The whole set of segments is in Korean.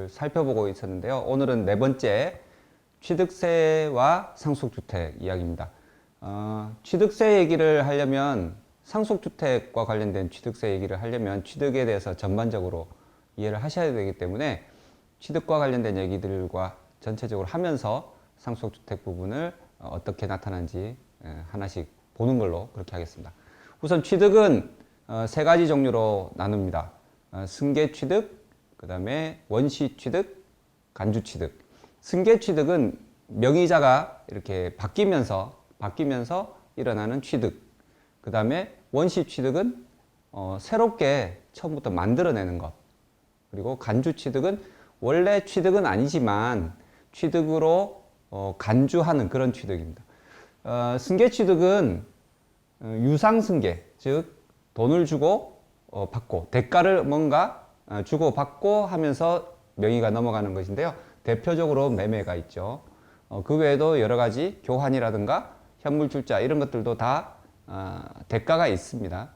살펴보고 있었는데요. 오늘은 네 번째 취득세와 상속주택 이야기입니다. 취득세 얘기를 하려면 상속주택과 관련된 취득세 얘기를 하려면 취득에 대해서 전반적으로 이해를 하셔야 되기 때문에 취득과 관련된 얘기들과 전체적으로 하면서 상속주택 부분을 어떻게 나타나는지 하나씩 보는 걸로 그렇게 하겠습니다. 우선 취득은 세 가지 종류로 나눕니다. 승계취득, 그 다음에 원시취득, 간주취득. 승계취득은 명의자가 이렇게 바뀌면서 일어나는 취득. 그 다음에 원시취득은 새롭게 처음부터 만들어내는 것. 그리고 간주취득은 원래 취득은 아니지만 취득으로 간주하는 그런 취득입니다. 승계취득은 유상승계, 즉 돈을 주고 받고, 대가를 뭔가 주고 받고 하면서 명의가 넘어가는 것인데요. 대표적으로 매매가 있죠. 그 외에도 여러 가지 교환이라든가 현물출자 이런 것들도 다 대가가 있습니다.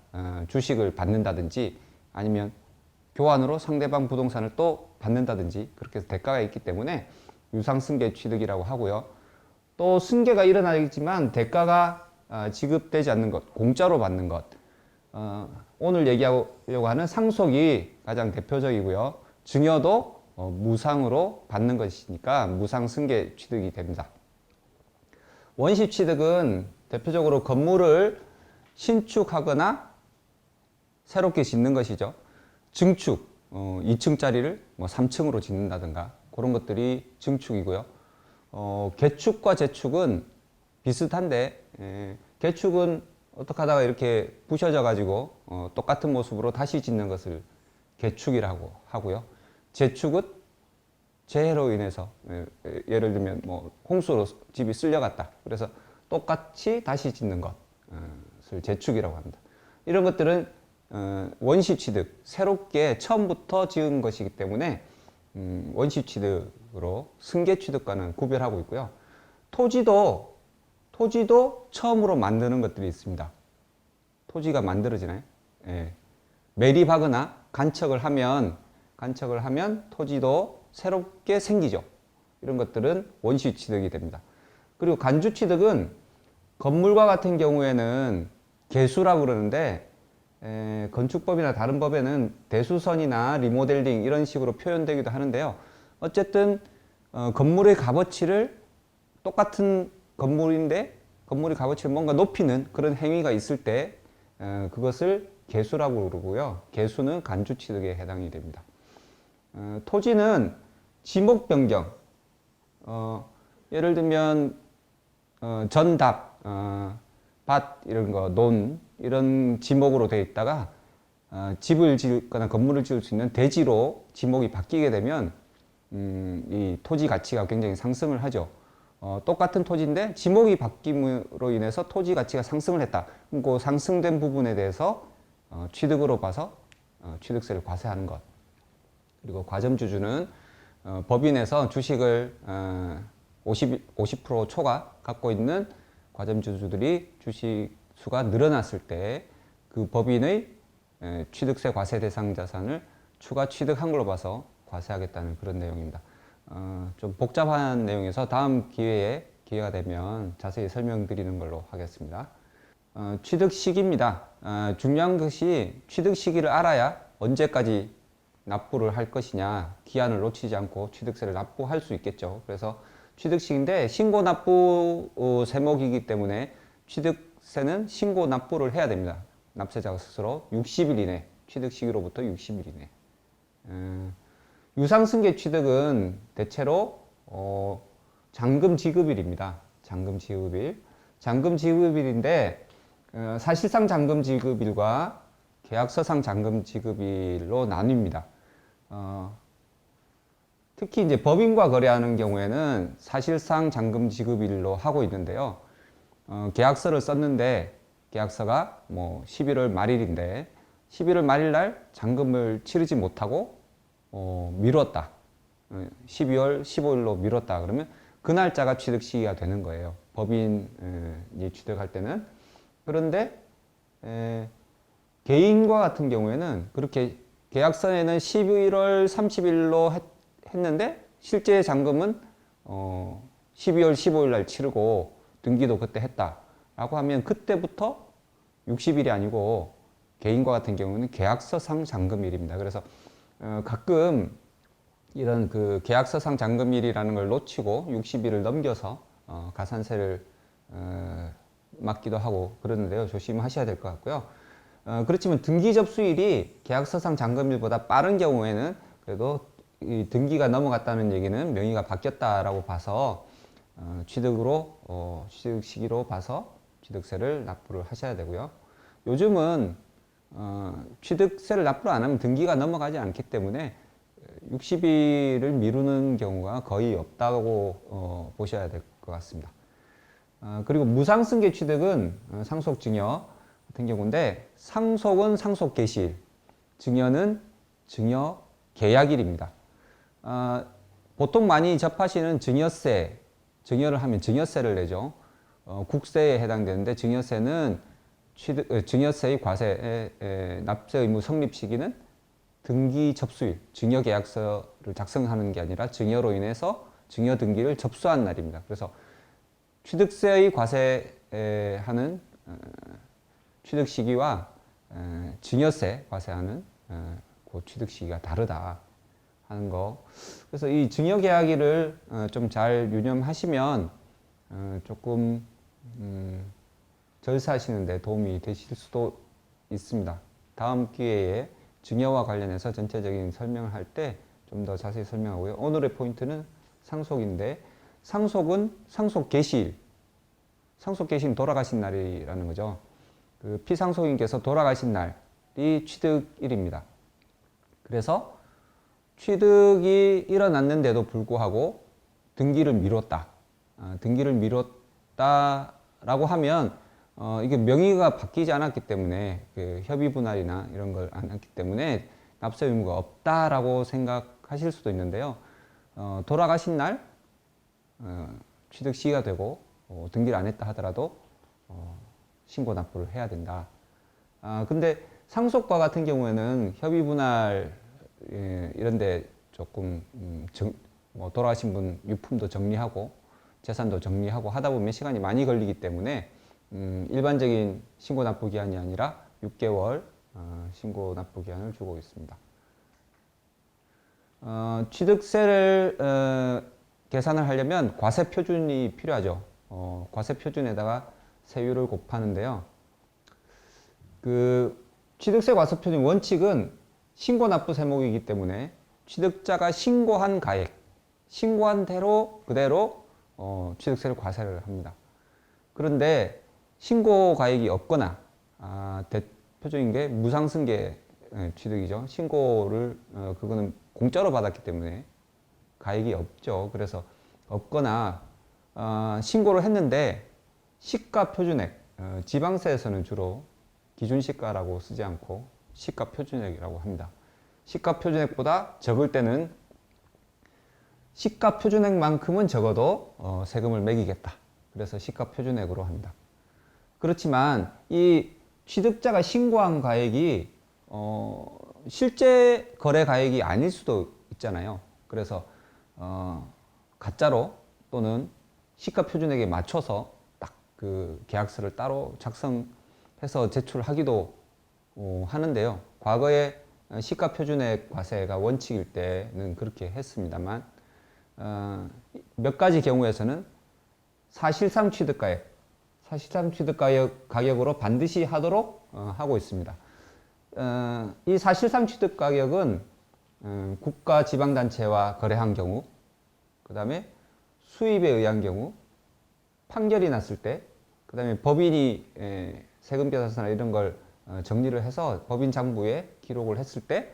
주식을 받는다든지 아니면 교환으로 상대방 부동산을 또 받는다든지 그렇게 해서 대가가 있기 때문에 유상승계 취득이라고 하고요. 또 승계가 일어나겠지만 대가가 지급되지 않는 것, 공짜로 받는 것. 오늘 얘기하려고 하는 상속이 가장 대표적이고요. 증여도 무상으로 받는 것이니까 무상승계 취득이 됩니다. 원시취득은 대표적으로 건물을 신축하거나 새롭게 짓는 것이죠. 증축, 2층짜리를 뭐 3층으로 짓는다든가 그런 것들이 증축이고요. 개축과 재축은 비슷한데 개축은 어떻게 하다가 이렇게 부셔져 가지고 똑같은 모습으로 다시 짓는 것을 개축이라고 하고요. 재축은 재해로 인해서 예를 들면 뭐 홍수로 집이 쓸려갔다. 그래서 똑같이 다시 짓는 것을 재축이라고 합니다. 이런 것들은 원시취득, 새롭게 처음부터 지은 것이기 때문에 원시취득으로 승계취득과는 구별하고 있고요. 토지도 처음으로 만드는 것들이 있습니다. 토지가 만들어지나요? 예. 매립하거나 간척을 하면 토지도 새롭게 생기죠. 이런 것들은 원시취득이 됩니다. 그리고 간주취득은 건물과 같은 경우에는 개수라고 그러는데 건축법이나 다른 법에는 대수선이나 리모델링 이런 식으로 표현되기도 하는데요. 어쨌든 건물의 값어치를 똑같은 건물인데 건물의 값어치를 뭔가 높이는 그런 행위가 있을 때 그것을 개수라고 그러고요. 개수는 간주취득에 해당이 됩니다. 토지는 지목 변경, 예를 들면 전답, 밭 이런 거, 논 이런 지목으로 되어 있다가 집을 짓거나 건물을 지을 수 있는 대지로 지목이 바뀌게 되면 이 토지 가치가 굉장히 상승을 하죠. 똑같은 토지인데 지목이 바뀜으로 인해서 토지 가치가 상승을 했다. 그 상승된 부분에 대해서 취득으로 봐서 취득세를 과세하는 것. 그리고 과점주주는 법인에서 주식을 50% 초과 갖고 있는 과점주주들이 주식 수가 늘어났을 때 그 법인의 취득세 과세 대상 자산을 추가 취득한 걸로 봐서 과세하겠다는 그런 내용입니다. 좀 복잡한 내용에서 다음 기회가 되면 자세히 설명드리는 걸로 하겠습니다. 취득 시기입니다. 중요한 것이 취득 시기를 알아야 언제까지 납부를 할 것이냐, 기한을 놓치지 않고 취득세를 납부할 수 있겠죠. 그래서 취득 시기인데 신고 납부 세목이기 때문에 취득세는 신고 납부를 해야 됩니다. 납세자가 스스로 60일 이내, 취득 시기로부터 60일 이내. 유상승계 취득은 대체로 잔금 지급일입니다. 잔금 지급일. 잔금 지급일인데 사실상 잔금 지급일과 계약서상 잔금 지급일로 나뉩니다. 특히 이제 법인과 거래하는 경우에는 사실상 잔금 지급일로 하고 있는데요. 계약서를 썼는데 계약서가 뭐 11월 말일인데 11월 말일 날 잔금을 치르지 못하고 미뤘다. 12월 15일로 미뤘다. 그러면 그 날짜가 취득 시기가 되는 거예요. 법인이 취득할 때는. 그런데 개인과 같은 경우에는 그렇게 계약서에는 11월 30일로 했는데 실제 잔금은 12월 15일 날 치르고 등기도 그때 했다라고 하면 그때부터 60일이 아니고 개인과 같은 경우는 계약서상 잔금일입니다. 그래서 가끔 이런 그 계약서상 잔금일이라는 걸 놓치고 60일을 넘겨서 가산세를 맞기도 하고 그러는데요. 조심하셔야 될 것 같고요. 그렇지만 등기 접수일이 계약서상 잔금일보다 빠른 경우에는 그래도 이 등기가 넘어갔다는 얘기는 명의가 바뀌었다라고 봐서 취득 시기로 봐서 취득세를 납부를 하셔야 되고요. 요즘은 취득세를 납부를 안 하면 등기가 넘어가지 않기 때문에 60일을 미루는 경우가 거의 없다고 보셔야 될 것 같습니다. 그리고 무상승계 취득은 상속 증여 같은 경우인데 상속은 상속 개시일, 증여는 증여 계약일입니다. 보통 많이 접하시는 증여세, 증여를 하면 증여세를 내죠. 국세에 해당되는데 증여세는 증여세의 과세 납세 의무 성립 시기는 등기 접수일, 증여계약서를 작성하는 게 아니라 증여로 인해서 증여 등기를 접수한 날입니다. 그래서 취득세의 과세하는 취득 시기와 증여세 과세하는 그 취득 시기가 다르다 하는 거. 그래서 이 증여계약일을 좀 잘 유념하시면 조금 절세하시는 데 도움이 되실 수도 있습니다. 다음 기회에 증여와 관련해서 전체적인 설명을 할 때 좀 더 자세히 설명하고요. 오늘의 포인트는 상속인데 상속은 상속 개시일, 상속 개시는 돌아가신 날이라는 거죠. 그 피상속인께서 돌아가신 날이 취득일입니다. 그래서 취득이 일어났는데도 불구하고 등기를 미뤘다. 등기를 미뤘다라고 하면 이게 명의가 바뀌지 않았기 때문에 그 협의 분할이나 이런 걸 안 했기 때문에 납세 의무가 없다라고 생각하실 수도 있는데요. 돌아가신 날 취득 시기가 되고 등기를 안 했다 하더라도 신고 납부를 해야 된다. 근데 상속과 같은 경우에는 협의 분할 이런데 조금 뭐 돌아가신 분 유품도 정리하고 재산도 정리하고 하다 보면 시간이 많이 걸리기 때문에 일반적인 신고 납부 기한이 아니라 6개월 신고 납부 기한을 주고 있습니다. 취득세를 계산을 하려면 과세 표준이 필요하죠. 과세 표준에다가 세율을 곱하는데요. 그 취득세 과세 표준 원칙은 신고 납부 세목이기 때문에 취득자가 신고한 가액, 신고한 대로 그대로 취득세를 과세를 합니다. 그런데 신고 가액이 없거나 대표적인 게 무상승계 취득이죠. 신고를 그거는 공짜로 받았기 때문에 가액이 없죠. 그래서 없거나 신고를 했는데 시가 표준액, 지방세에서는 주로 기준시가라고 쓰지 않고 시가 표준액이라고 합니다. 시가 표준액보다 적을 때는 시가 표준액만큼은 적어도 세금을 매기겠다. 그래서 시가 표준액으로 합니다. 그렇지만 이 취득자가 신고한 가액이 실제 거래 가액이 아닐 수도 있잖아요. 그래서 가짜로 또는 시가 표준액에 맞춰서 딱 그 계약서를 따로 작성해서 제출하기도 하는데요. 과거에 시가 표준액 과세가 원칙일 때는 그렇게 했습니다만 몇 가지 경우에서는 사실상 취득가액, 사실상 취득가격으로 반드시 하도록 하고 있습니다. 이 사실상 취득가격은 국가 지방단체와 거래한 경우, 그 다음에 수입에 의한 경우, 판결이 났을 때, 그 다음에 법인이 세금계산서나 이런 걸 정리를 해서 법인 장부에 기록을 했을 때,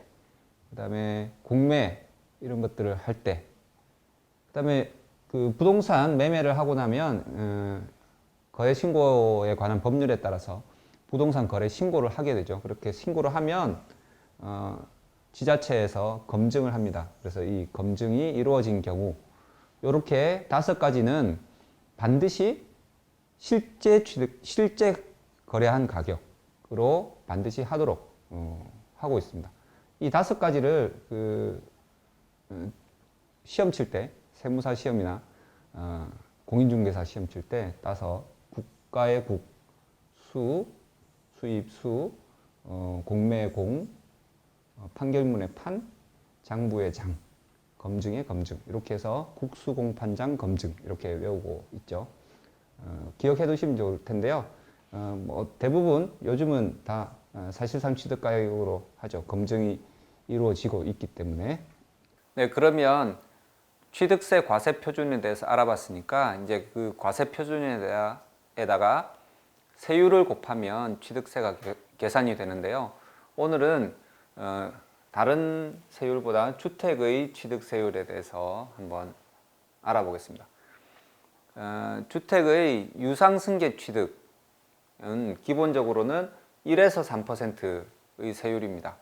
그 다음에 공매 이런 것들을 할 때, 그 다음에 그 부동산 매매를 하고 나면 거래 신고에 관한 법률에 따라서 부동산 거래 신고를 하게 되죠. 그렇게 신고를 하면 지자체에서 검증을 합니다. 그래서 이 검증이 이루어진 경우 이렇게 5가지는 반드시 실제 거래한 가격, 반드시 하도록 하고 있습니다. 이 5가지를 시험 칠 때, 세무사 시험이나 공인중개사 시험 칠 때 따서 국가의 국, 수, 수입 수, 공매의 공, 판결문의 판, 장부의 장, 검증의 검증, 이렇게 해서 국수공판장 검증 이렇게 외우고 있죠. 기억해 두시면 좋을 텐데요. 뭐 대부분 요즘은 다 사실상 취득가격으로 하죠. 검증이 이루어지고 있기 때문에. 네, 그러면 취득세 과세 표준에 대해서 알아봤으니까 이제 그 과세 표준에다가 세율을 곱하면 취득세가 계산이 되는데요. 오늘은 다른 세율보다 주택의 취득세율에 대해서 한번 알아보겠습니다. 주택의 유상승계 취득은 기본적으로는 1에서 3%의 세율입니다.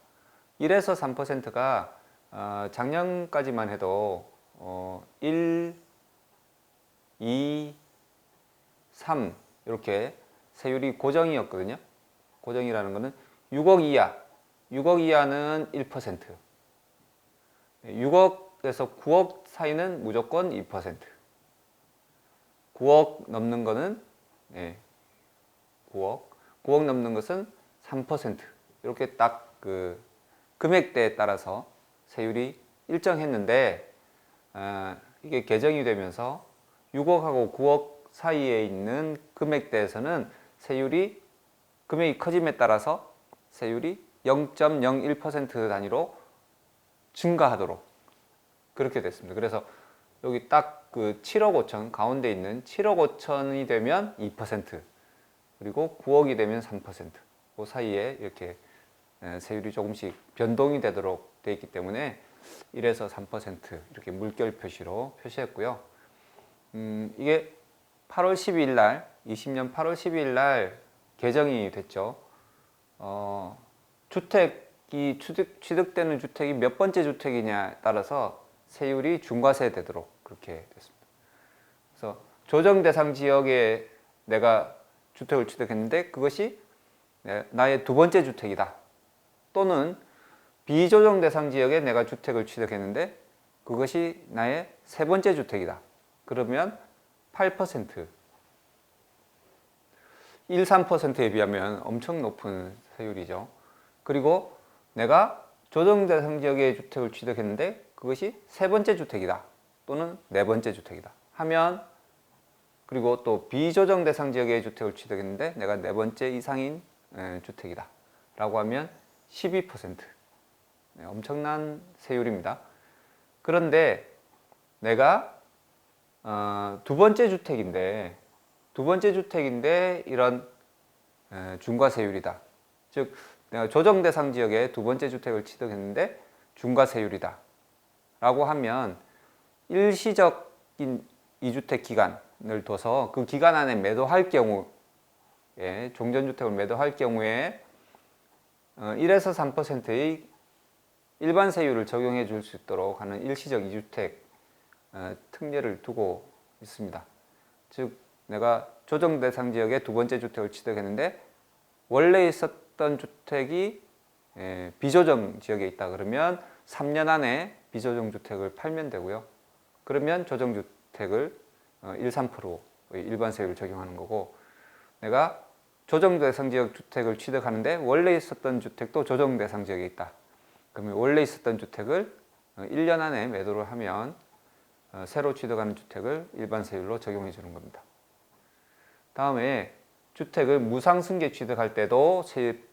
1에서 3%가 작년까지만 해도 1, 2, 3 이렇게 세율이 고정이었거든요. 고정이라는 것은 6억 이하, 6억 이하는 1%, 6억에서 9억 사이는 무조건 2%, 9억 넘는 거는 9억 넘는 것은 3%. 이렇게 딱 그 금액대에 따라서 세율이 일정했는데 이게 개정이 되면서 6억하고 9억 사이에 있는 금액대에서는 세율이 금액이 커짐에 따라서 세율이 0.01% 단위로 증가하도록 그렇게 됐습니다. 그래서 여기 딱 그 7억 5천 가운데 있는 7억 5천이 되면 2% 그리고 9억이 되면 3%. 그 사이에 이렇게 세율이 조금씩 변동이 되도록 되어 있기 때문에 1에서 3% 이렇게 물결 표시로 표시했고요. 이게 8월 12일 날 20년 8월 12일 날 개정이 됐죠. 주택이 취득되는 주택이 몇 번째 주택이냐에 따라서 세율이 중과세 되도록 그렇게 됐습니다. 그래서 조정 대상 지역에 내가 주택을 취득했는데 그것이 나의 두 번째 주택이다. 또는 비조정 대상 지역에 내가 주택을 취득했는데 그것이 나의 세 번째 주택이다. 그러면 8%, 1, 3%에 비하면 엄청 높은 세율이죠. 그리고 내가 조정 대상 지역의 주택을 취득했는데 그것이 세 번째 주택이다. 또는 네 번째 주택이다. 하면 그리고 또 비조정 대상 지역의 주택을 취득했는데 내가 네 번째 이상인 주택이다. 라고 하면 12%. 엄청난 세율입니다. 그런데 내가 두 번째 주택인데 이런 중과세율이다. 즉 내가 조정 대상 지역에 두 번째 주택을 취득했는데 중과세율이다. 라고 하면 일시적인 이주택 기간을 둬서 그 기간 안에 매도할 경우에 종전주택을 매도할 경우에 1에서 3%의 일반 세율을 적용해 줄 수 있도록 하는 일시적 이주택 특례를 두고 있습니다. 즉 내가 조정 대상 지역에 두 번째 주택을 취득했는데 원래 있었던 주택이 비조정 지역에 있다 그러면 3년 안에 비조정 주택을 팔면 되고요. 그러면 조정 주택을 1, 3%의 일반 세율을 적용하는 거고 내가 조정 대상 지역 주택을 취득하는데 원래 있었던 주택도 조정 대상 지역에 있다. 그러면 원래 있었던 주택을 1년 안에 매도를 하면 새로 취득하는 주택을 일반 세율로 적용해 주는 겁니다. 다음에 주택을 무상승계 취득할 때도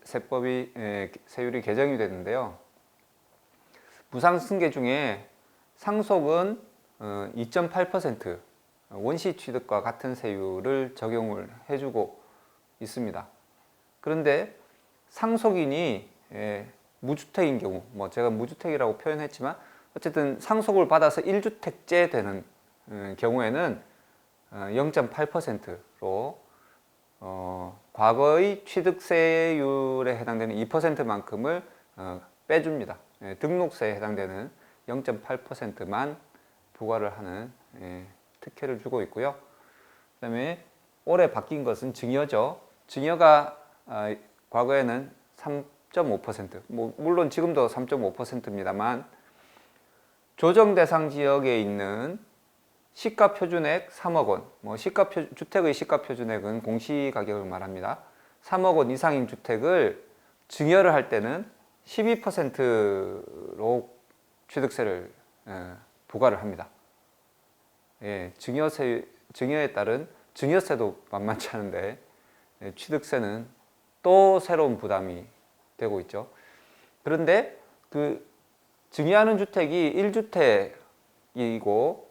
세법이 세율이 개정이 되는데요. 무상승계 중에 상속은 2.8% 원시 취득과 같은 세율을 적용을 해주고 있습니다. 그런데 상속인이 무주택인 경우, 뭐 제가 무주택이라고 표현했지만 어쨌든 상속을 받아서 1주택제 되는 경우에는 0.8%로 과거의 취득세율에 해당되는 2%만큼을 빼줍니다. 등록세에 해당되는 0.8%만 부과를 하는 특혜를 주고 있고요. 그 다음에 올해 바뀐 것은 증여죠. 증여가 과거에는 3.5%, 물론 지금도 3.5%입니다만 조정 대상 지역에 있는 시가 표준액 3억 원, 주택의 시가 표준액은 공시가격을 말합니다. 3억 원 이상인 주택을 증여를 할 때는 12%로 취득세를 부과를 합니다. 예, 증여에 따른 증여세도 만만치 않은데 취득세는 또 새로운 부담이 되고 있죠. 그런데 그 증여하는 주택이 1주택이고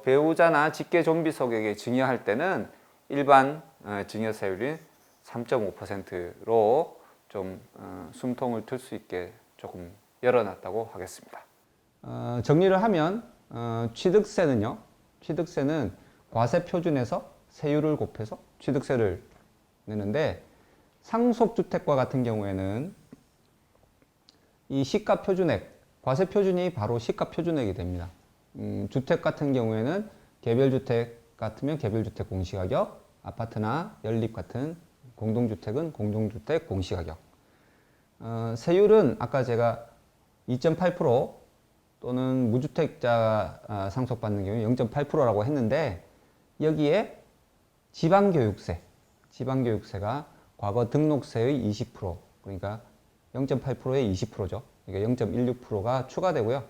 배우자나 직계 좀비 소득에 증여할 때는 일반 증여세율이 3.5%로 좀 숨통을 틀 수 있게 조금 열어놨다고 하겠습니다. 정리를 하면 취득세는 과세 표준에서 세율을 곱해서 취득세를 내는데, 상속주택과 같은 경우에는 이 시가 표준액, 과세 표준이 바로 시가 표준액이 됩니다. 주택 같은 경우에는 개별주택 같으면 개별주택 공시가격, 아파트나 연립 같은 공동주택은 공동주택 공시가격. 세율은 아까 제가 2.8% 또는 무주택자 상속받는 경우에 0.8%라고 했는데, 여기에 지방교육세가 과거 등록세의 20%, 그러니까 0.8%의 20%죠. 그러니까 0.16%가 추가되고요.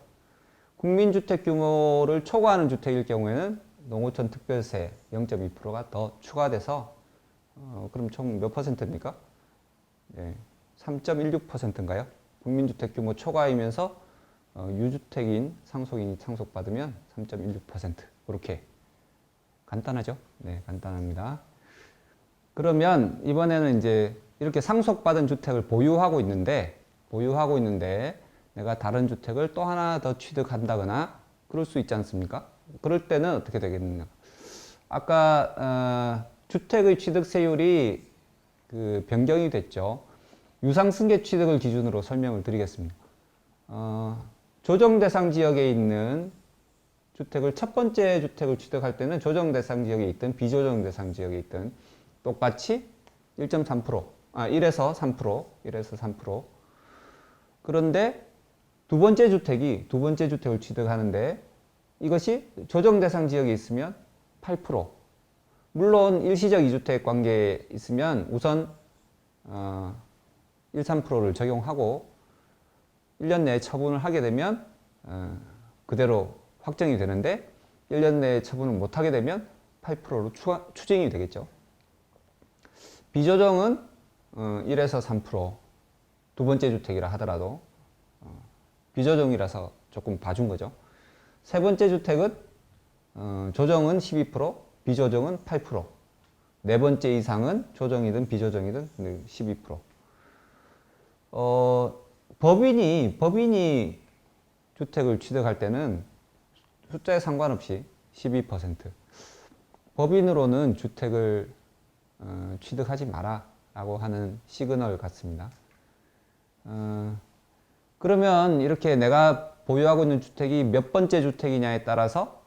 국민주택 규모를 초과하는 주택일 경우에는 농어촌 특별세 0.2%가 더 추가돼서 그럼 총 몇 퍼센트입니까? 네, 3.16%인가요? 국민주택 규모 초과이면서 유주택인 상속인이 상속받으면 3.16%. 그렇게 간단하죠? 네, 간단합니다. 그러면 이번에는 이제 이렇게 상속받은 주택을 보유하고 있는데 내가 다른 주택을 또 하나 더 취득한다거나 그럴 수 있지 않습니까? 그럴 때는 어떻게 되겠느냐? 아까 주택의 취득세율이 변경이 됐죠. 유상승계 취득을 기준으로 설명을 드리겠습니다. 조정 대상 지역에 있는 주택을 첫 번째 주택을 취득할 때는 조정 대상 지역에 있든 비조정 대상 지역에 있든 똑같이 1.3%, 1에서 3%. 그런데 두 번째 주택을 취득하는데 이것이 조정 대상 지역에 있으면 8%. 물론 일시적 2주택 관계에 있으면 우선 1, 3%를 적용하고 1년 내에 처분을 하게 되면 그대로 확정이 되는데 1년 내에 처분을 못하게 되면 8%로 추징이 되겠죠. 비조정은 1에서 3%, 두 번째 주택이라 하더라도 비조정이라서 조금 봐준 거죠. 세 번째 주택은 조정은 12%, 비조정은 8%, 네 번째 이상은 조정이든 비조정이든 12%. 법인이 주택을 취득할 때는 숫자에 상관없이 12%. 법인으로는 주택을 취득하지 마라 라고 하는 시그널 같습니다. 그러면 이렇게 내가 보유하고 있는 주택이 몇 번째 주택이냐에 따라서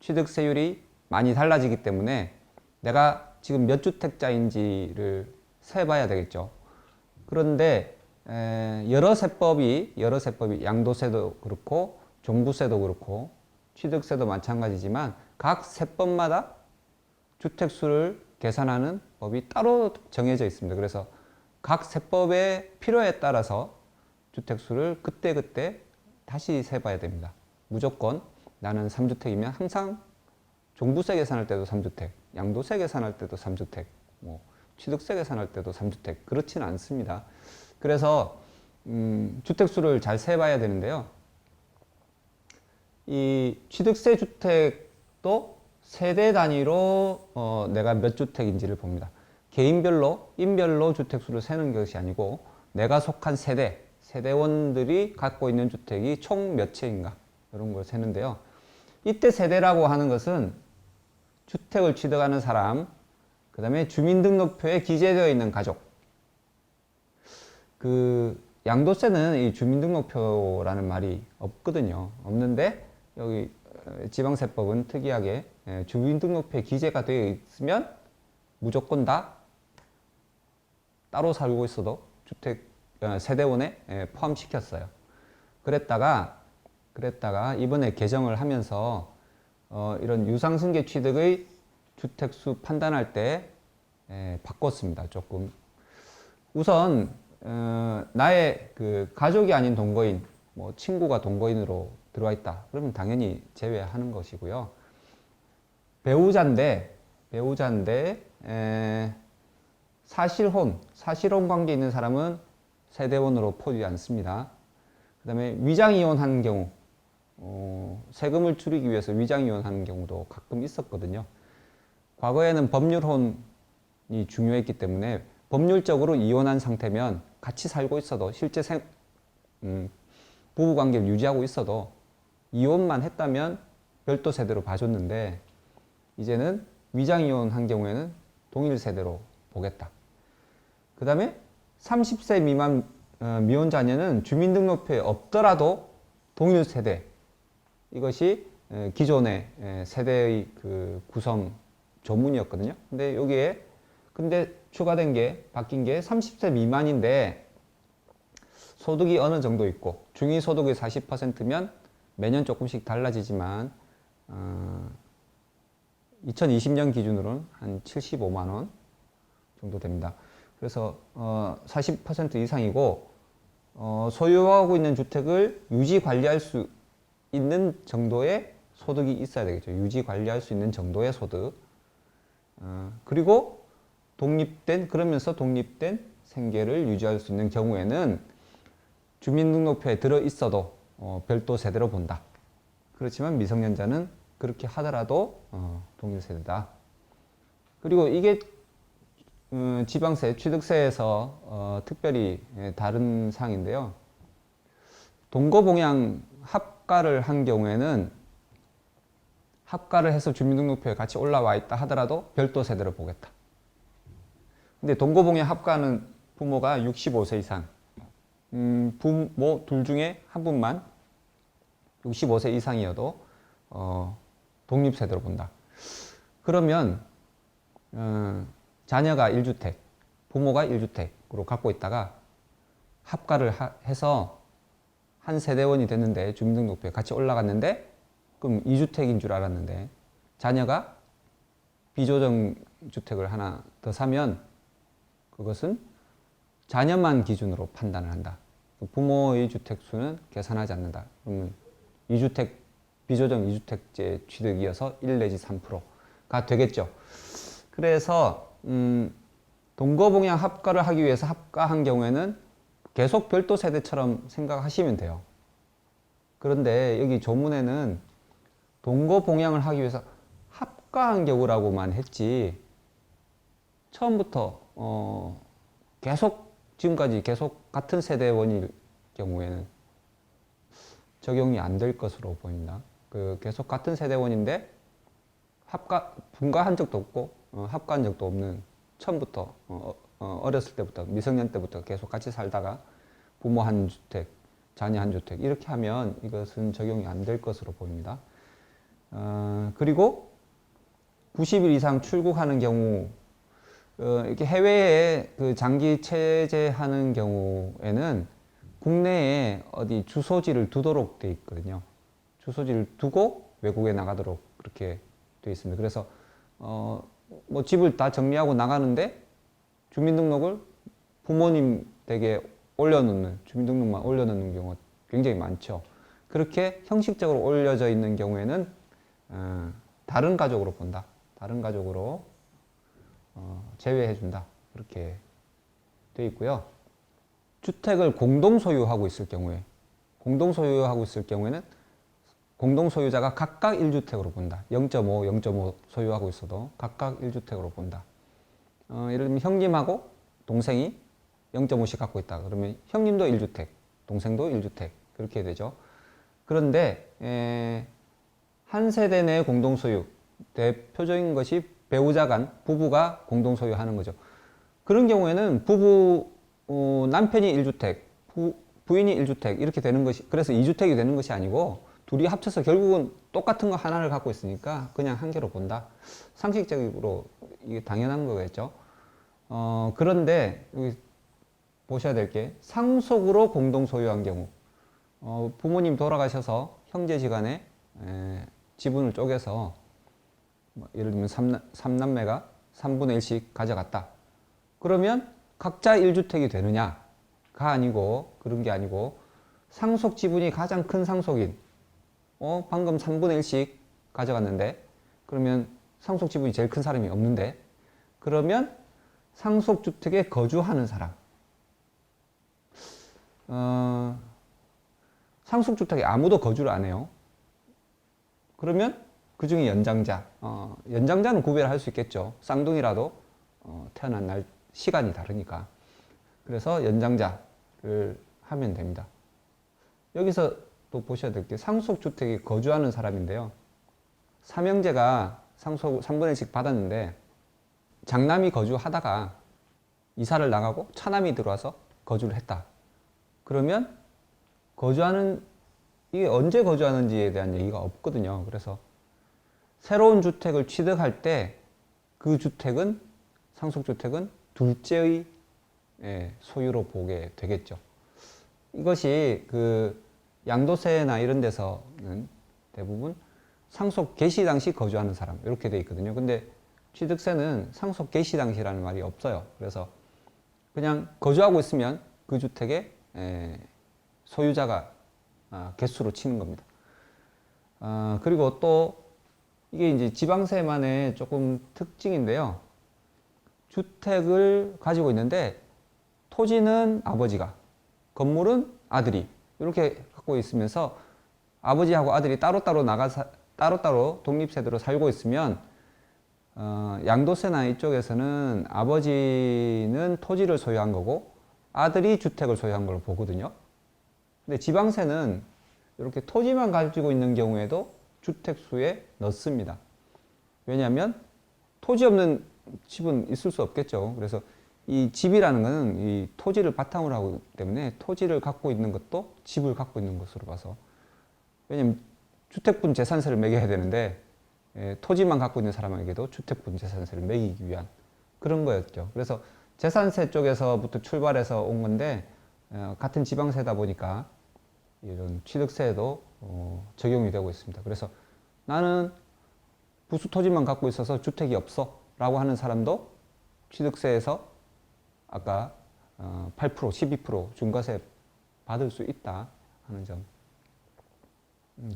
취득세율이 많이 달라지기 때문에 내가 지금 몇 주택자인지를 세봐야 되겠죠. 그런데 여러 세법이 양도세도 그렇고 종부세도 그렇고 취득세도 마찬가지지만 각 세법마다 주택수를 계산하는 법이 따로 정해져 있습니다. 그래서 각 세법의 필요에 따라서 주택수를 그때그때 다시 세봐야 됩니다. 무조건 나는 3주택이면 항상 종부세 계산할 때도 3주택, 양도세 계산할 때도 3주택, 취득세 계산할 때도 3주택, 그렇지는 않습니다. 그래서 주택수를 잘 세봐야 되는데요. 이 취득세 주택도 세대 단위로 내가 몇 주택인지를 봅니다. 개인별로, 인별로 주택수를 세는 것이 아니고 내가 속한 세대원들이 갖고 있는 주택이 총 몇 채인가 이런 걸 세는데요. 이때 세대라고 하는 것은 주택을 취득하는 사람, 그 다음에 주민등록표에 기재되어 있는 가족. 양도세는 이 주민등록표라는 말이 없거든요. 없는데 여기 지방세법은 특이하게 주민등록표에 기재가 되어 있으면 무조건 다 따로 살고 있어도 세대원에 포함시켰어요. 그랬다가 이번에 개정을 하면서 이런 유상승계 취득의 주택수 판단할 때 바꿨습니다. 조금. 우선 나의 그 가족이 아닌 동거인, 뭐 친구가 동거인으로 들어와 있다. 그러면 당연히 제외하는 것이고요. 배우자인데 사실혼 관계 있는 사람은 세대원으로 포함되지 않습니다. 그 다음에 위장이혼한 경우, 세금을 줄이기 위해서 위장이혼하는 경우도 가끔 있었거든요. 과거에는 법률혼이 중요했기 때문에 법률적으로 이혼한 상태면 같이 살고 있어도 실제 부부관계를 유지하고 있어도 이혼만 했다면 별도 세대로 봐줬는데 이제는 위장이혼한 경우에는 동일 세대로 보겠다. 그 다음에 30세 미만 미혼 자녀는 주민등록표에 없더라도 동일 세대, 이것이 기존의 세대의 그 구성 조문이었거든요. 근데 여기에 추가된 게 바뀐 게 30세 미만인데 소득이 어느 정도 있고 중위소득이 40%면 매년 조금씩 달라지지만 2020년 기준으로는 한 75만 원 정도 됩니다. 그래서 40% 이상이고 소유하고 있는 주택을 유지 관리할 수 있는 정도의 소득이 있어야 되겠죠. 유지 관리할 수 있는 정도의 소득. 그리고 그러면서 독립된 생계를 유지할 수 있는 경우에는 주민등록표에 들어 있어도 별도 세대로 본다. 그렇지만 미성년자는 그렇게 하더라도 동일 세대다. 그리고 이게 지방세, 취득세에서 특별히 다른 사항인데요. 동거봉양 합가를 한 경우에는 합가를 해서 주민등록표에 같이 올라와 있다 하더라도 별도 세대로 보겠다. 근데 동거봉양 합가는 부모가 65세 이상, 부모 둘 중에 한 분만 65세 이상이어도 독립세대로 본다. 그러면 자녀가 1주택, 부모가 1주택으로 갖고 있다가 합가를 해서 한 세대원이 됐는데 주민등록표에 같이 올라갔는데 그럼 2주택인 줄 알았는데 자녀가 비조정 주택을 하나 더 사면 그것은 자녀만 기준으로 판단을 한다. 부모의 주택수는 계산하지 않는다. 그러면 2주택, 비조정 2주택제 취득이어서 1 내지 3%가 되겠죠. 그래서 동거봉양 합가를 하기 위해서 합가한 경우에는 계속 별도 세대처럼 생각하시면 돼요. 그런데 여기 조문에는 동거봉양을 하기 위해서 합가한 경우라고만 했지 처음부터 지금까지 계속 같은 세대원일 경우에는 적용이 안 될 것으로 보인다. 계속 같은 세대원인데 분가한 적도 없고 합가한 적도 없는 처음부터 어렸을 때부터 미성년 때부터 계속 같이 살다가 부모 한 주택, 자녀 한 주택 이렇게 하면 이것은 적용이 안 될 것으로 보입니다. 그리고 90일 이상 출국하는 경우 이렇게 해외에 그 장기 체재하는 경우에는 국내에 어디 주소지를 두도록 돼 있거든요. 주소지를 두고 외국에 나가도록 그렇게 돼 있습니다. 그래서 뭐 집을 다 정리하고 나가는데 주민등록을 부모님 댁에 주민등록만 올려놓는 경우가 굉장히 많죠. 그렇게 형식적으로 올려져 있는 경우에는 다른 가족으로 본다. 다른 가족으로 제외해준다. 그렇게 되어 있고요. 주택을 공동 소유하고 있을 경우에는 공동소유자가 각각 1주택으로 본다. 0.5 소유하고 있어도 각각 1주택으로 본다. 예를 들면 형님하고 동생이 0.5씩 갖고 있다. 그러면 형님도 1주택, 동생도 1주택 그렇게 되죠. 그런데 한 세대 내 공동소유, 대표적인 것이 부부가 공동소유하는 거죠. 그런 경우에는 남편이 1주택, 부인이 1주택 이렇게 되는 것이, 그래서 2주택이 되는 것이 아니고 둘이 합쳐서 결국은 똑같은 거 하나를 갖고 있으니까 그냥 한 개로 본다. 상식적으로 이게 당연한 거겠죠. 그런데 여기 보셔야 될 게 상속으로 공동 소유한 경우, 부모님 돌아가셔서 형제지간에 지분을 쪼개서 예를 들면 3남매가 3분의 1씩 가져갔다. 그러면 각자 1주택이 되느냐가 아니고, 그런 게 아니고 상속 지분이 가장 큰 상속인, 방금 3분의 1씩 가져갔는데, 그러면 상속 지분이 제일 큰 사람이 없는데, 그러면 상속주택에 거주하는 사람, 상속주택에 아무도 거주를 안 해요. 그러면 그 중에 연장자, 연장자는 구별할 수 있겠죠. 쌍둥이라도 태어난 날 시간이 다르니까. 그래서 연장자를 하면 됩니다. 여기서 또 보셔야 될 게 상속주택에 거주하는 사람인데요. 삼형제가 상속 3분의 1씩 받았는데 장남이 거주하다가 이사를 나가고 차남이 들어와서 거주를 했다. 그러면 거주하는, 이게 언제 거주하는지에 대한 얘기가 없거든요. 그래서 새로운 주택을 취득할 때 그 주택은, 상속주택은 둘째의 소유로 보게 되겠죠. 이것이 그 양도세나 이런 데서는 대부분 상속 개시 당시 거주하는 사람 이렇게 돼 있거든요. 근데 취득세는 상속 개시 당시라는 말이 없어요. 그래서 그냥 거주하고 있으면 그 주택의 소유자가 개수로 치는 겁니다. 그리고 또 이게 이제 지방세만의 조금 특징인데요. 주택을 가지고 있는데 토지는 아버지가, 건물은 아들이 이렇게 갖고 있으면서 아버지하고 아들이 따로따로 독립세대로 살고 있으면 양도세나 이쪽에서는 아버지는 토지를 소유한 거고 아들이 주택을 소유한 걸로 보거든요. 근데 지방세는 이렇게 토지만 가지고 있는 경우에도 주택수에 넣습니다. 왜냐하면 토지 없는 집은 있을 수 없겠죠. 그래서 이 집이라는 것은 이 토지를 바탕으로 하기 때문에 토지를 갖고 있는 것도 집을 갖고 있는 것으로 봐서, 왜냐하면 주택분 재산세를 매겨야 되는데 토지만 갖고 있는 사람에게도 주택분 재산세를 매기기 위한 그런 거였죠. 그래서 재산세 쪽에서부터 출발해서 온 건데 같은 지방세다 보니까 이런 취득세에도 적용이 되고 있습니다. 그래서 나는 부수 토지만 갖고 있어서 주택이 없어 라고 하는 사람도 취득세에서 아까 8%, 12% 중과세 받을 수 있다 하는 점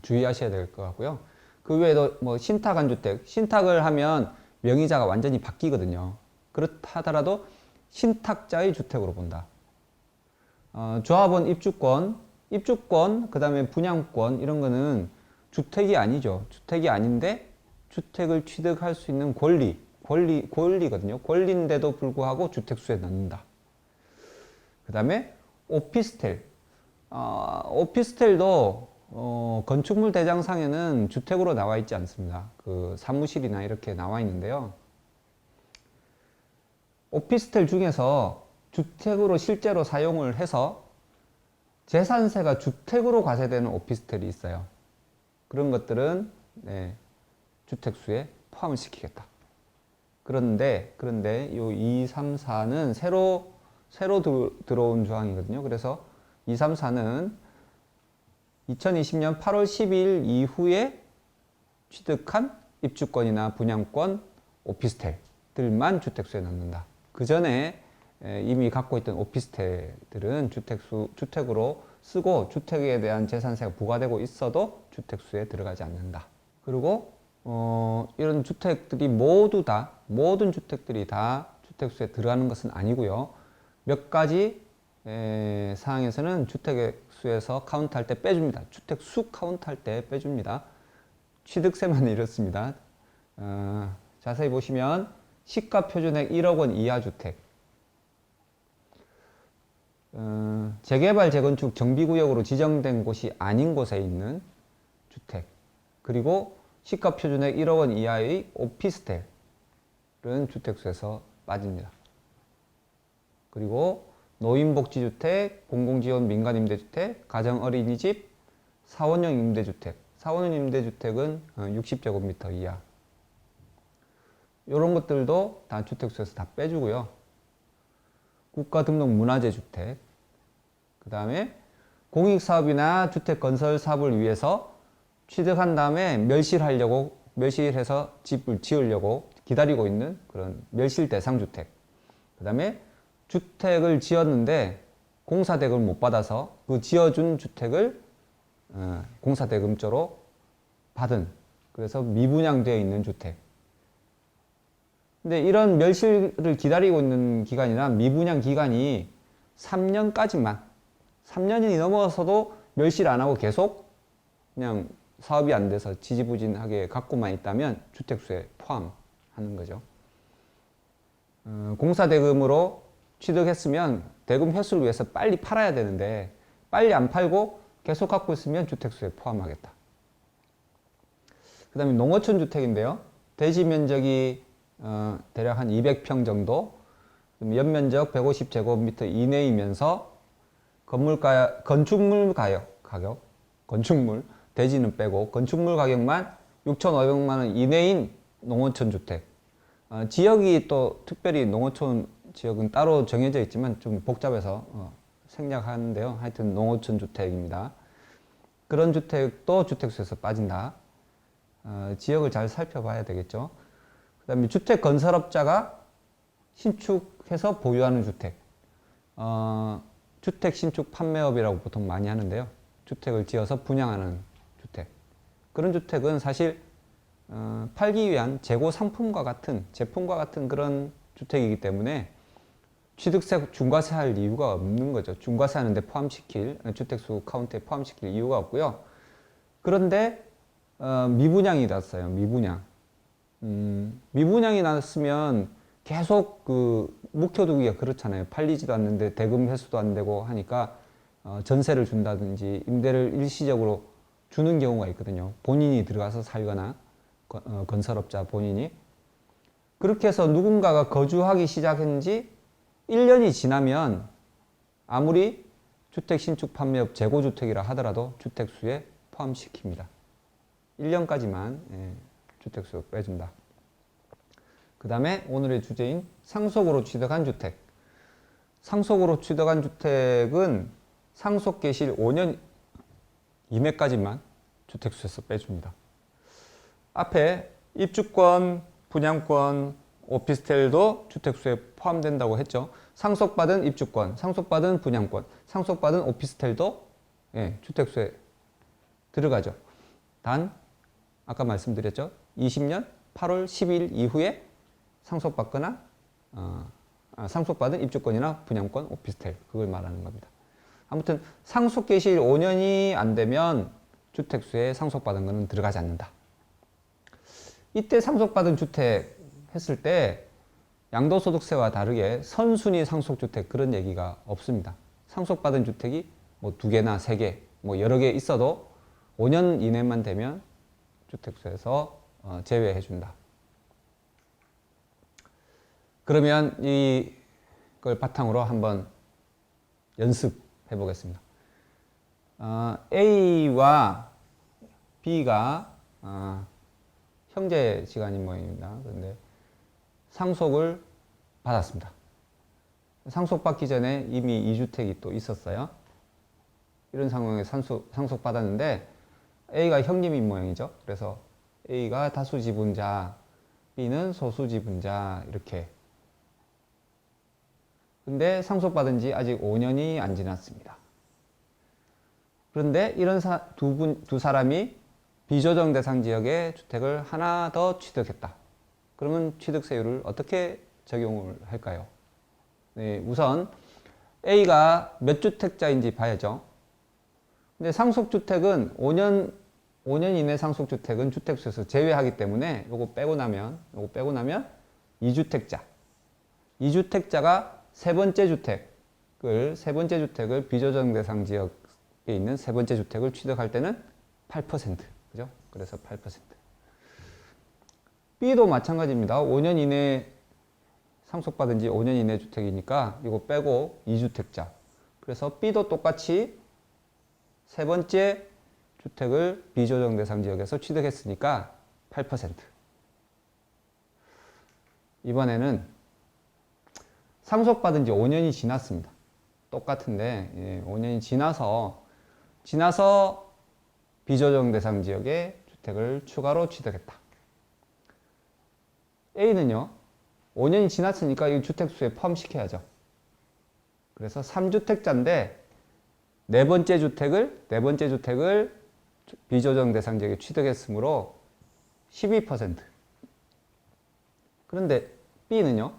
주의하셔야 될 것 같고요. 그 외에도 뭐 신탁한 주택, 신탁을 하면 명의자가 완전히 바뀌거든요. 그렇다 하더라도 신탁자의 주택으로 본다. 조합원 입주권, 그 다음에 분양권 이런 거는 주택이 아니죠. 주택이 아닌데 주택을 취득할 수 있는 권리거든요. 권리인데도 불구하고 주택수에 넣는다. 그 다음에 오피스텔. 오피스텔도 건축물 대장상에는 주택으로 나와 있지 않습니다. 그 사무실이나 이렇게 나와 있는데요. 오피스텔 중에서 주택으로 실제로 사용을 해서 재산세가 주택으로 과세되는 오피스텔이 있어요. 그런 것들은 주택수에 포함을 시키겠다. 그런데 요 2, 3, 4는 새로 들어온 조항이거든요. 그래서 2, 3, 4는 2020년 8월 12일 이후에 취득한 입주권이나 분양권, 오피스텔들만 주택수에 넣는다. 그 전에 이미 갖고 있던 오피스텔들은 주택으로 쓰고 주택에 대한 재산세가 부과되고 있어도 주택수에 들어가지 않는다. 그리고 이런 주택들이 모든 주택들이 다 주택수에 들어가는 것은 아니고요. 몇 가지 사항에서는 주택수에서 카운트할 때 빼줍니다. 주택수 카운트할 때 빼줍니다. 취득세만 이렇습니다. 자세히 보시면 시가표준액 1억 원 이하 주택, 재개발, 재건축, 정비구역으로 지정된 곳이 아닌 곳에 있는 주택, 그리고 시가표준액 1억 원 이하의 오피스텔은 주택수에서 빠집니다. 그리고 노인복지주택, 공공지원 민간임대주택, 가정어린이집, 사원형 임대주택, 사원형 임대주택은 60제곱미터 이하, 이런 것들도 다 주택수에서 다 빼주고요. 국가등록 문화재 주택, 그 다음에 공익사업이나 주택건설 사업을 위해서 취득한 다음에 멸실해서 집을 지으려고 기다리고 있는 그런 멸실 대상 주택. 그 다음에 주택을 지었는데 공사대금을 못 받아서 그 지어준 주택을 공사대금조로 받은, 그래서 미분양되어 있는 주택. 근데 이런 멸실을 기다리고 있는 기간이나 미분양 기간이 3년까지만, 3년이 넘어서도 멸실 안 하고 계속 그냥 사업이 안 돼서 지지부진하게 갖고만 있다면 주택수에 포함하는 거죠. 공사대금으로 취득했으면 대금 회수를 위해서 빨리 팔아야 되는데 빨리 안 팔고 계속 갖고 있으면 주택수에 포함하겠다. 그 다음에 농어촌 주택인데요. 대지 면적이 대략 한 200평 정도, 연면적 150제곱미터 이내이면서 건축물 가격, 건축물, 대지는 빼고 건축물 가격만 6,500만 원 이내인 농어촌 주택. 지역이 또 특별히 농어촌 지역은 따로 정해져 있지만 좀 복잡해서 생략하는데요. 하여튼 농어촌 주택입니다. 그런 주택도 주택수에서 빠진다. 지역을 잘 살펴봐야 되겠죠. 그 다음에 주택 건설업자가 신축해서 보유하는 주택. 주택 신축 판매업이라고 보통 많이 하는데요. 주택을 지어서 분양하는 주택. 그런 주택은 사실 팔기 위한 재고 상품과 같은, 제품과 같은 그런 주택이기 때문에 취득세 중과세 할 이유가 없는 거죠. 중과세 하는데 포함시킬, 주택수 카운트에 포함시킬 이유가 없고요. 그런데 미분양이 났어요. 미분양이 났으면 계속 묵혀두기가 그렇잖아요. 팔리지도 않는데 대금 회수도 안 되고 하니까 전세를 준다든지 임대를 일시적으로 주는 경우가 있거든요. 본인이 들어가서 살거나 건설업자 본인이. 그렇게 해서 누군가가 거주하기 시작한 지 1년이 지나면 아무리 주택 신축 판매업 재고주택이라 하더라도 주택수에 포함시킵니다. 1년까지만 주택수 빼준다. 그 다음에 오늘의 주제인 상속으로 취득한 주택. 상속으로 취득한 주택은 상속 개시일 5년 이내까지만 주택수에서 빼줍니다. 앞에 입주권, 분양권, 오피스텔도 주택수에 포함된다고 했죠. 상속받은 입주권, 상속받은 분양권, 상속받은 오피스텔도 주택수에 들어가죠. 단 아까 말씀드렸죠. 20년 8월 10일 이후에 상속받거나 상속받은 입주권이나 분양권, 오피스텔, 그걸 말하는 겁니다. 아무튼 상속 개시일 5년이 안 되면 주택수에 상속받은 것은 들어가지 않는다. 이때 상속받은 주택 했을 때 양도소득세와 다르게 선순위 상속주택 그런 얘기가 없습니다. 상속받은 주택이 뭐 2개나 3개, 뭐 여러 개 있어도 5년 이내만 되면 주택수에서 제외해 준다. 그러면 이걸 바탕으로 한번 연습해 보겠습니다. A와 B가 형제지간인 모양입니다. 그런데 상속을 받았습니다. 상속받기 전에 이미 2주택이 또 있었어요. 이런 상황에 상속받았는데 A가 형님인 모양이죠. 그래서 A가 다수지분자, B는 소수지분자 이렇게. 근데 상속받은 지 아직 5년이 안 지났습니다. 그런데 이런 두 사람이 비조정 대상 지역에 주택을 하나 더 취득했다. 그러면 취득세율을 어떻게 적용을 할까요? 네, 우선 A가 몇 주택자인지 봐야죠. 근데 상속주택은 5년 이내 상속주택은 주택수에서 제외하기 때문에 요거 빼고 나면 2주택자. 2주택자가 세 번째 주택을 비조정 대상 지역에 있는 세 번째 주택을 취득할 때는 8%. 그죠? 그래서 8%. B도 마찬가지입니다. 5년 이내 상속받은 지 5년 이내 주택이니까 이거 빼고 2주택자. 그래서 B도 똑같이 세 번째 주택을 비조정 대상 지역에서 취득했으니까 8%. 이번에는 상속받은 지 5년이 지났습니다. 똑같은데 5년이 지나서 비조정 대상 지역에 주택을 추가로 취득했다. A는요, 5년이 지났으니까 이 주택수에 포함시켜야죠. 그래서 3주택자인데 네 번째 주택을 비조정 대상 지역에 취득했으므로 12%. 그런데 B는요,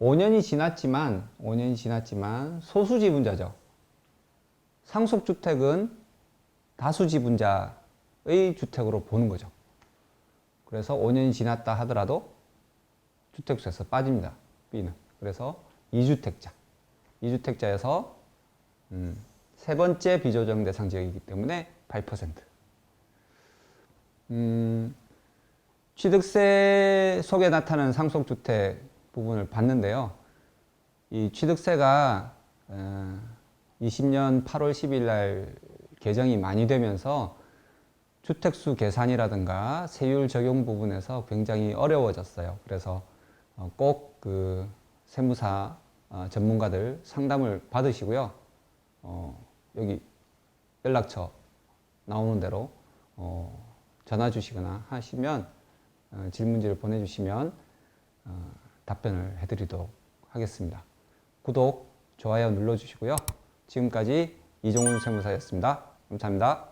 5년이 지났지만 소수지분자죠. 상속주택은 다수지분자의 주택으로 보는 거죠. 그래서 5년이 지났다 하더라도 주택수에서 빠집니다. B는. 그래서 2주택자여서 세 번째 비조정 대상 지역이기 때문에 8%. 취득세 속에 나타나는 상속주택 부분을 봤는데요. 이 취득세가 20년 8월 10일 날 개정이 많이 되면서 주택수 계산이라든가 세율 적용 부분에서 굉장히 어려워졌어요. 그래서 꼭 그 세무사 전문가들 상담을 받으시고요. 여기 연락처 나오는 대로 전화 주시거나 하시면 질문지를 보내주시면 답변을 해드리도록 하겠습니다. 구독, 좋아요 눌러주시고요. 지금까지 이종훈 세무사였습니다. 감사합니다.